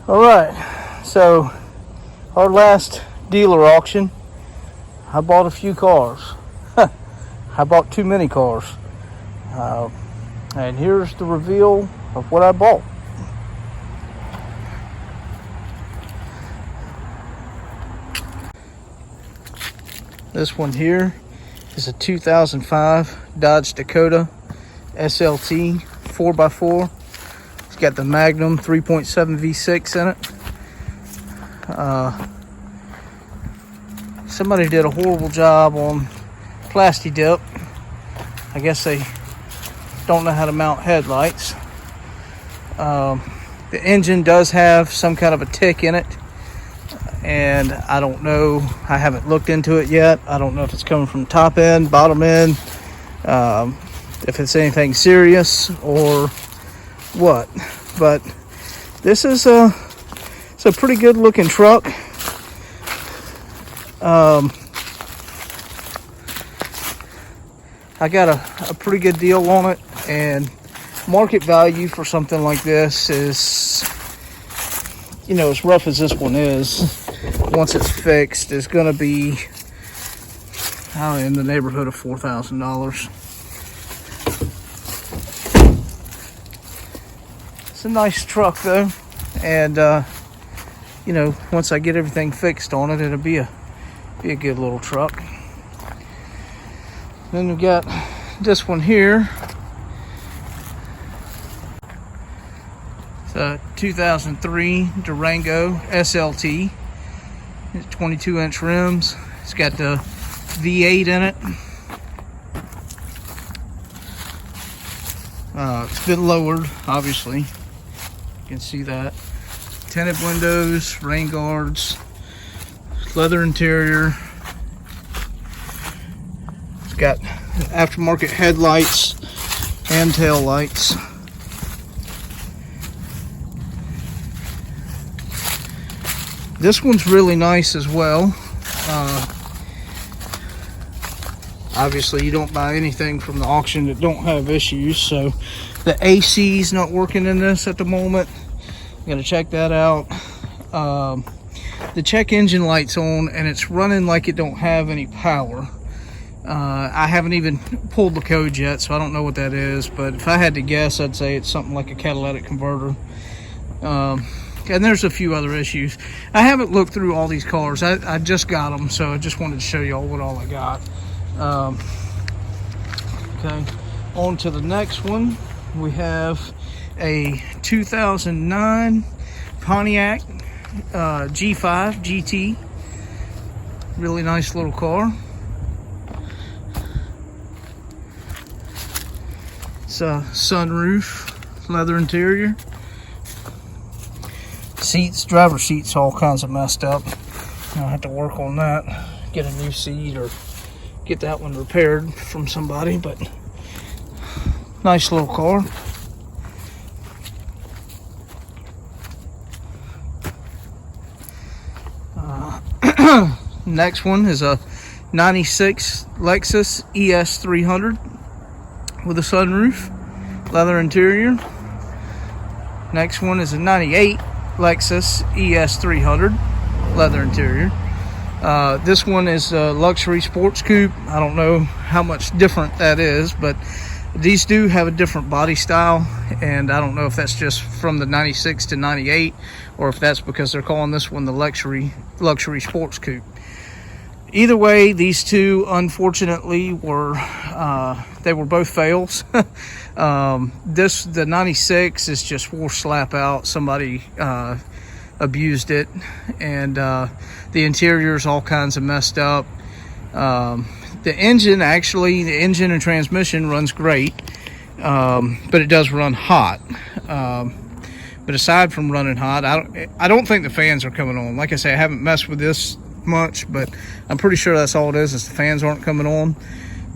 All right, so our last dealer auction, I bought a few cars. I bought too many cars. And here's the reveal of what I bought. This one here is a 2005 Dodge Dakota Slt 4x4. It's got the Magnum 3.7 V6 in it. Somebody did a horrible job on plasti dip. I guess they don't know how to mount headlights. The engine does have some kind of a tick in it, and I don't know, I haven't looked into it yet. I don't know if it's coming from top end, bottom end, if it's anything serious or what. But this is it's a pretty good looking truck. I got a pretty good deal on it, and market value for something like this is, you know, as rough as this one is, once it's fixed, is going to be, I don't know, in the neighborhood of $4,000. It's a nice truck though, and you know, once I get everything fixed on it, it'll be a good little truck. Then we got this one here. It's a 2003 Durango Slt. It's 22-inch rims. It's got the V8 in it. It's been lowered, obviously. You can see that. Tinted windows, rain guards, leather interior. It's got aftermarket headlights and tail lights. This one's really nice as well. Obviously you don't buy anything from the auction that don't have issues, so the AC is not working in this at the moment. I'm gonna check that out. The check engine light's on and it's running like it don't have any power. I haven't even pulled the code yet, so I don't know what that is, but if I had to guess, I'd say it's something like a catalytic converter. And there's a few other issues. I haven't looked through all these cars. I just got them, so I just wanted to show you all I got. Okay, on to the next one. We have a 2009 Pontiac G5 Gt. Really nice little car. It's a sunroof, leather interior. Seats, driver seats, all kinds of messed up. I'll have to work on that, get a new seat or get that one repaired from somebody, but nice little car. Next one is a 96 Lexus ES300 with a sunroof, leather interior. Next one is a 98 Lexus ES300, leather interior. This one is a luxury sports coupe. I don't know how much different that is, but these do have a different body style, and I don't know if that's just from the 96 to 98 or if that's because they're calling this one the luxury sports coupe. Either way, these two unfortunately were they were both fails. The 96 is just forced slap out. Somebody abused it, and the interior is all kinds of messed up. The engine and transmission runs great, but it does run hot. But aside from running hot, I don't think the fans are coming on. Like I say, I haven't messed with this much, but I'm pretty sure that's all it is the fans aren't coming on.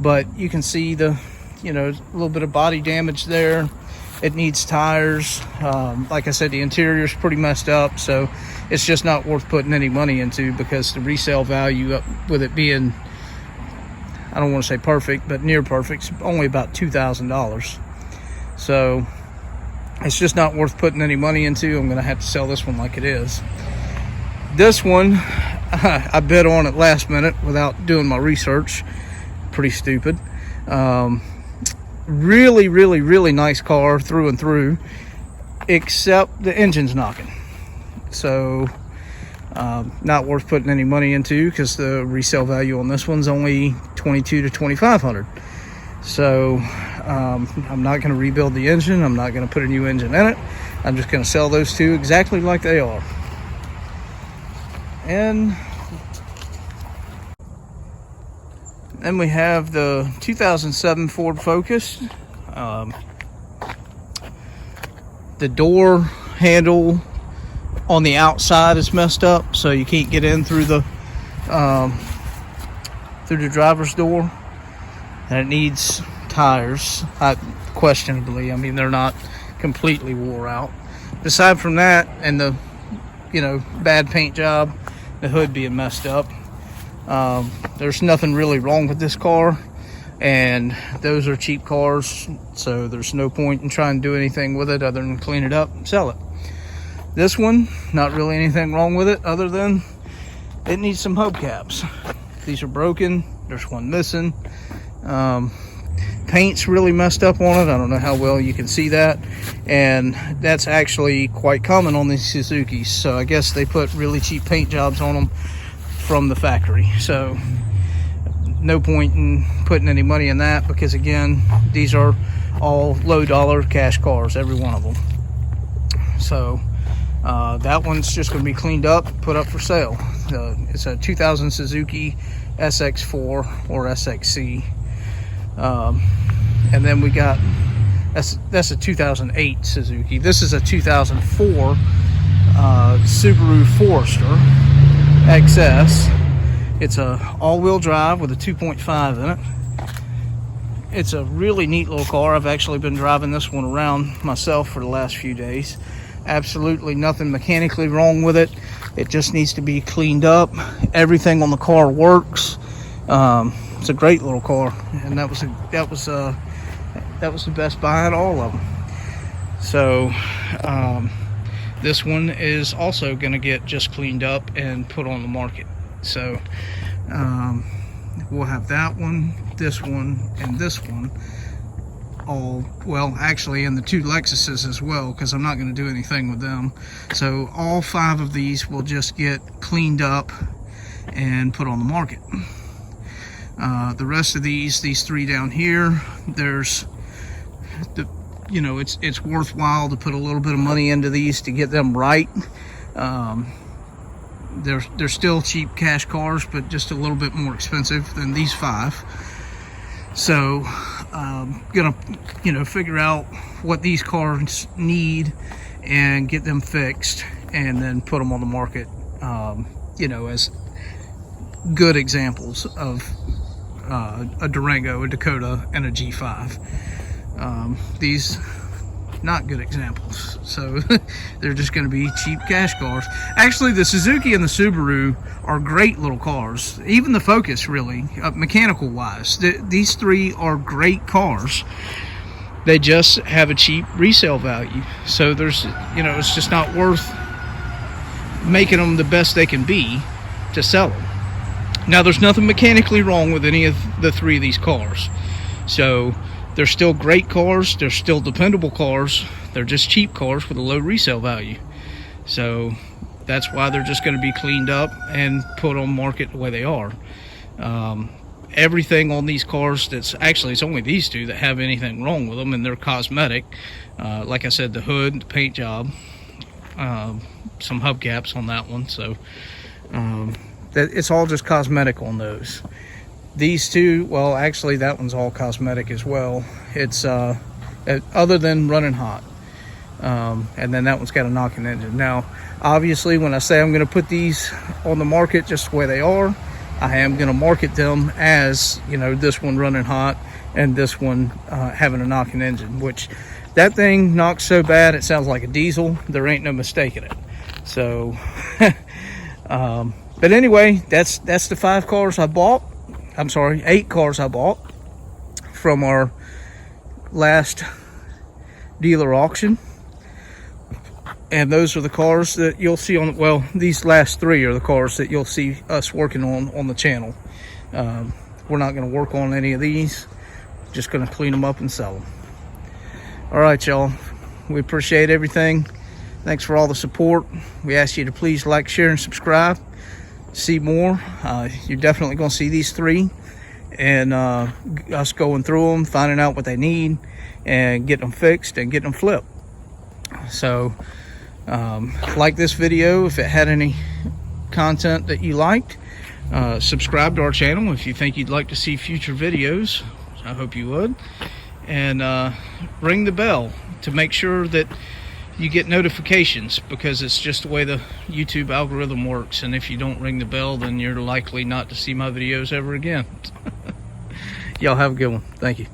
But you can see the, you know, a little bit of body damage there. It needs tires. Like I said, the interior is pretty messed up, so it's just not worth putting any money into, because the resale value with it being, I don't want to say perfect, but near perfect, it's only about $2,000. So It's just not worth putting any money into. I'm going to have to sell this one like it is. This one, I bid on it last minute without doing my research. Pretty stupid. Really, really, really nice car through and through, except the engine's knocking. So not worth putting any money into, because the resale value on this one's only $2,200 to $2,500. So I'm not going to rebuild the engine. I'm not going to put a new engine in it. I'm just going to sell those two exactly like they are. And then we have the 2007 Ford Focus. The door handle on the outside is messed up, so you can't get in through the driver's door, and it needs tires, questionably. I mean, they're not completely wore out. Aside from that, and the bad paint job, the hood being messed up, there's nothing really wrong with this car, and those are cheap cars, so there's no point in trying to do anything with it other than clean it up and sell it. This one, not really anything wrong with it other than it needs some hubcaps. These are broken. There's one missing. Paint's really messed up on it. I don't know how well you can see that, and that's actually quite common on these Suzukis. So I guess they put really cheap paint jobs on them from the factory. So no point in putting any money in that, because again, these are all low dollar cash cars, every one of them. So that one's just going to be cleaned up, put up for sale. It's a 2000 Suzuki SX4 or SXC. And then we got, that's a 2008 Suzuki. This is a 2004 Subaru Forester XS. It's a all-wheel drive with a 2.5 in it. It's a really neat little car. I've actually been driving this one around myself for the last few days. Absolutely nothing mechanically wrong with it. It just needs to be cleaned up. Everything on the car works. It's a great little car, and that was the best buy out of all of them. So this one is also going to get just cleaned up and put on the market. So we'll have that one, this one, and this one all, well, actually, and the two Lexuses as well, because I'm not going to do anything with them. So all 5 of these will just get cleaned up and put on the market. The rest of these 3 down here, there's the, it's worthwhile to put a little bit of money into these to get them right. They're still cheap cash cars, but just a little bit more expensive than these 5. So gonna figure out what these cars need and get them fixed, and then put them on the market, as good examples of a Durango, a Dakota, and a G5. These not good examples, so they're just going to be cheap cash cars. Actually, the Suzuki and the Subaru are great little cars. Even the Focus, really, mechanical wise, these 3 are great cars. They just have a cheap resale value, so there's it's just not worth making them the best they can be to sell them. Now, there's nothing mechanically wrong with any of the 3 of these cars, so they're still great cars. They're still dependable cars. They're just cheap cars with a low resale value. So that's why they're just going to be cleaned up and put on market the way they are. Everything on these cars, it's only these 2 that have anything wrong with them, and they're cosmetic. Like I said, the hood, the paint job, some hubcaps on that one. So it's all just cosmetic on those. These 2, well, actually that one's all cosmetic as well. It's other than running hot, and then that one's got a knocking engine. Now, obviously, when I say I'm going to put these on the market just the way they are, I am going to market them as this one running hot and this one having a knocking engine, which that thing knocks so bad it sounds like a diesel. There ain't no mistaking it. So but anyway, that's the 5 cars I bought. I'm sorry, 8 cars I bought from our last dealer auction. And those are the cars that you'll see on, well, these last three are the cars that you'll see us working on the channel. We're not going to work on any of these, just going to clean them up and sell them. All right, y'all, we appreciate everything. Thanks for all the support. We ask you to please like, share, and subscribe. See more. You're definitely going to see these three, and us going through them, finding out what they need, and getting them fixed and getting them flipped. So like this video if it had any content that you liked. Subscribe to our channel if you think you'd like to see future videos. I hope you would. And ring the bell to make sure that you get notifications, because it's just the way the YouTube algorithm works, and if you don't ring the bell, then you're likely not to see my videos ever again. Y'all have a good one. Thank you.